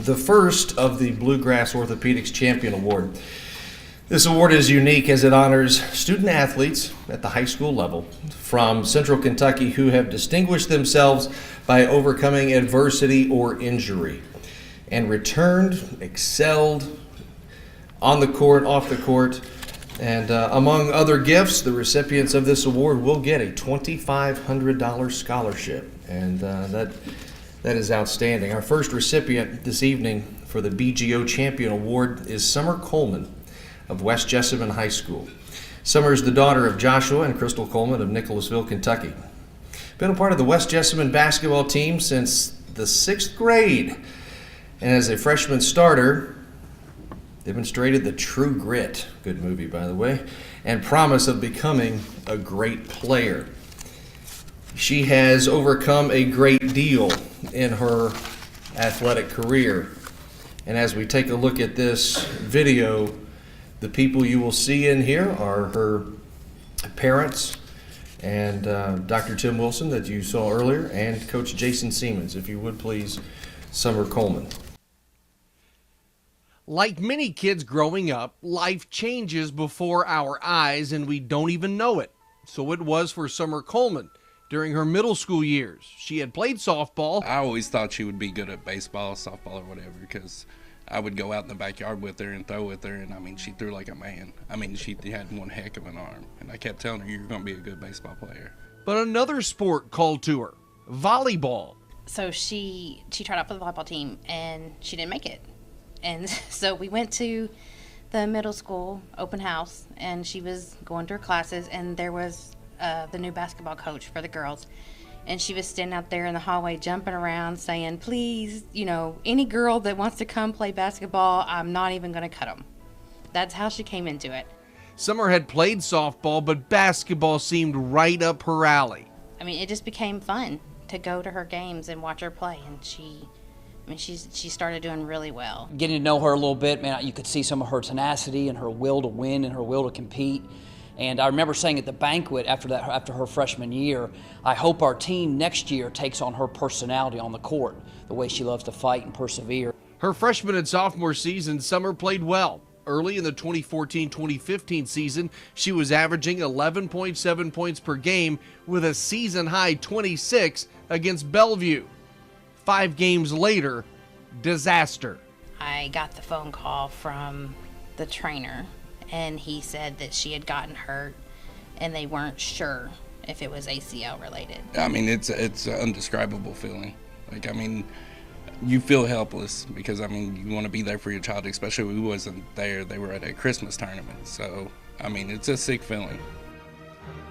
the first of the Bluegrass Orthopedics Champion Award. This award is unique as it honors student athletes at the high school level from Central Kentucky who have distinguished themselves by overcoming adversity or injury and returned, excelled on the court, off the court, and among other gifts, the recipients of this award will get a $2,500 scholarship, and that is outstanding. Our first recipient this evening for the BGO Champion Award is Summer Coleman of West Jessamine High School. Summer is the daughter of Joshua and Crystal Coleman of Nicholasville, Kentucky. Been a part of the West Jessamine basketball team since the 6th grade, and as a freshman starter, demonstrated the true grit, good movie by the way, and promise of becoming a great player. She has overcome a great deal in her athletic career, and as we take a look at this video, the people you will see in here are her parents and Dr. Tim Wilson that you saw earlier, and Coach Jason Siemens. If you would please, Summer Coleman. Like many kids growing up, life changes before our eyes and we don't even know it. So it was for Summer Coleman during her middle school years. She had played softball. I always thought she would be good at baseball, softball, or whatever, because I would go out in the backyard with her and throw with her, and I mean, she threw like a man. I mean, she had one heck of an arm, and I kept telling her, you're going to be a good baseball player. But another sport called to her, volleyball. So she tried out for the volleyball team, and she didn't make it. And so we went to the middle school open house, and she was going to her classes, and there was the new basketball coach for the girls. And she was standing out there in the hallway jumping around saying, please, any girl that wants to come play basketball, I'm not even going to cut them. That's how she came into it. Summer had played softball, but basketball seemed right up her alley. I mean, it just became fun to go to her games and watch her play, and she started doing really well. Getting to know her a little bit, man, you could see some of her tenacity and her will to win and her will to compete. And I remember saying at the banquet after her freshman year, I hope our team next year takes on her personality on the court, the way she loves to fight and persevere. Her freshman and sophomore season, Summer played well. Early in the 2014-2015 season, she was averaging 11.7 points per game with a season-high 26 against Bellevue. 5 games later, disaster. I got the phone call from the trainer, and he said that she had gotten hurt and they weren't sure if it was ACL related. I mean, it's an indescribable feeling. Like, I mean, you feel helpless because, I mean, you want to be there for your child, especially when we wasn't there. They were at a Christmas tournament. So, I mean, it's a sick feeling.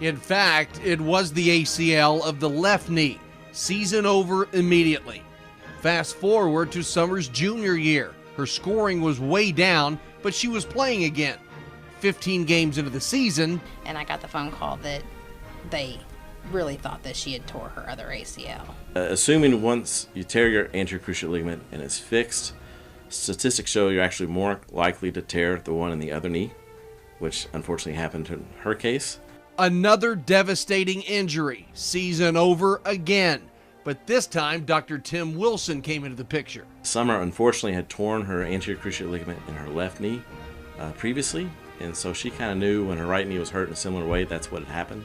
In fact, it was the ACL of the left knee. Season over immediately. Fast forward to Summer's junior year. Her scoring was way down, but she was playing again. 15 games into the season, and I got the phone call that they really thought that she had tore her other ACL. Assuming once you tear your anterior cruciate ligament and it's fixed, statistics show you're actually more likely to tear the one in the other knee, which unfortunately happened in her case. Another devastating injury. Season over again. But this time, Dr. Tim Wilson came into the picture. Summer unfortunately had torn her anterior cruciate ligament in her left knee previously, and so she kind of knew when her right knee was hurt in a similar way, that's what had happened.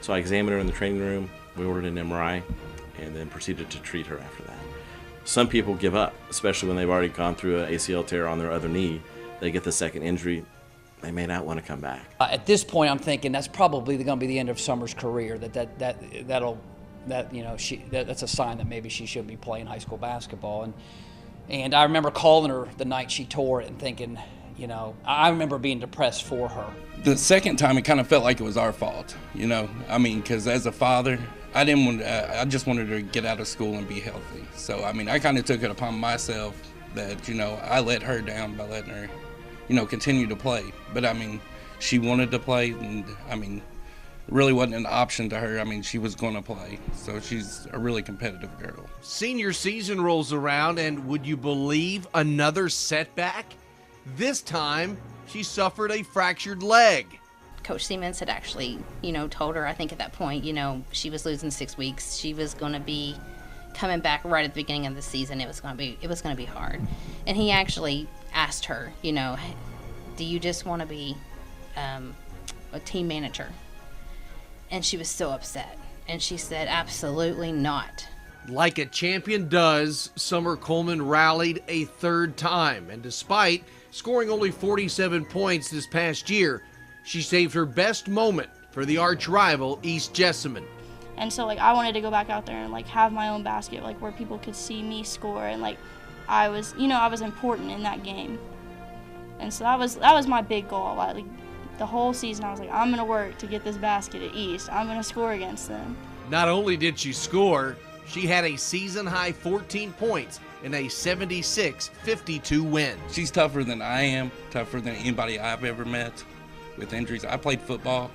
So I examined her in the training room, we ordered an MRI, and then proceeded to treat her after that. Some people give up, especially when they've already gone through an ACL tear on their other knee. They get the second injury, they may not want to come back. At this point, I'm thinking that's probably going to be the end of Summer's career. That's a sign that maybe she should be playing high school basketball. And I remember calling her the night she tore it and thinking, I remember being depressed for her. The second time, it kind of felt like it was our fault, I mean, because as a father, I just wanted her to get out of school and be healthy. So, I mean, I kind of took it upon myself that, I let her down by letting her, continue to play. But, I mean, she wanted to play, and, I mean, it really wasn't an option to her. I mean, she was going to play. So she's a really competitive girl. Senior season rolls around, and would you believe another setback? This time, she suffered a fractured leg. Coach Siemens had actually, told her, I think at that point, she was losing 6 weeks. She was going to be coming back right at the beginning of the season, it was going to be hard. And he actually asked her, you know, do you just want to be a team manager? And she was so upset. And she said, absolutely not. Like a champion does, Summer Coleman rallied a third time, and despite scoring only 47 points this past year, she saved her best moment for the arch rival East Jessamine. And so like I wanted to go back out there and like have my own basket, like where people could see me score, and like I was important in that game. And so that was my big goal. Like the whole season I was like, I'm gonna work to get this basket at East. I'm gonna score against them. Not only did she score, she had a season-high 14 points in a 76-52 win. She's tougher than I am, tougher than anybody I've ever met with injuries. I played football,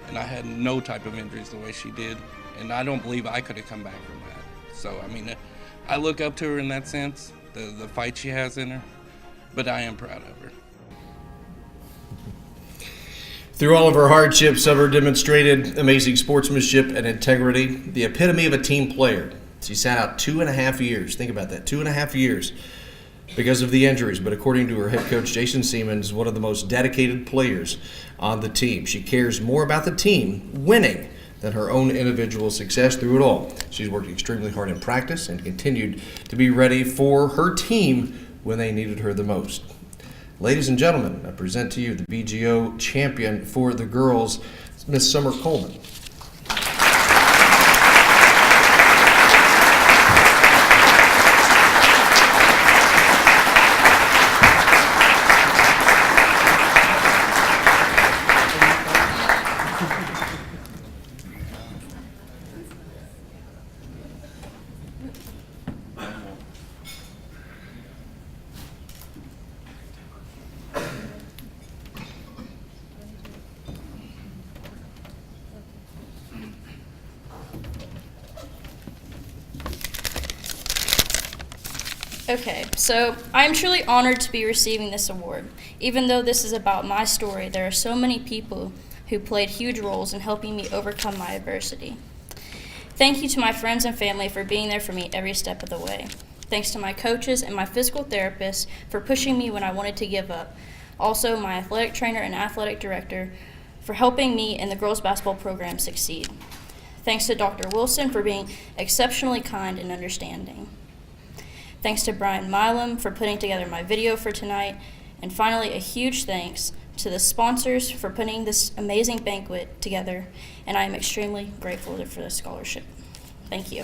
and I had no type of injuries the way she did, and I don't believe I could have come back from that. So, I mean, I look up to her in that sense, the fight she has in her, but I am proud of her. Through all of her hardships, Summer demonstrated amazing sportsmanship and integrity, the epitome of a team player. She sat out 2.5 years. Think about that, 2.5 years because of the injuries. But according to her head coach, Jason Siemens, one of the most dedicated players on the team. She cares more about the team winning than her own individual success through it all. She's worked extremely hard in practice and continued to be ready for her team when they needed her the most. Ladies and gentlemen, I present to you the BGO champion for the girls, Miss Summer Coleman. Okay, so I am truly honored to be receiving this award. Even though this is about my story, there are so many people who played huge roles in helping me overcome my adversity. Thank you to my friends and family for being there for me every step of the way. Thanks to my coaches and my physical therapist for pushing me when I wanted to give up. Also, my athletic trainer and athletic director for helping me and the girls basketball program succeed. Thanks to Dr. Wilson for being exceptionally kind and understanding. Thanks to Brian Milam for putting together my video for tonight. And finally, a huge thanks to the sponsors for putting this amazing banquet together. And I am extremely grateful for this scholarship. Thank you.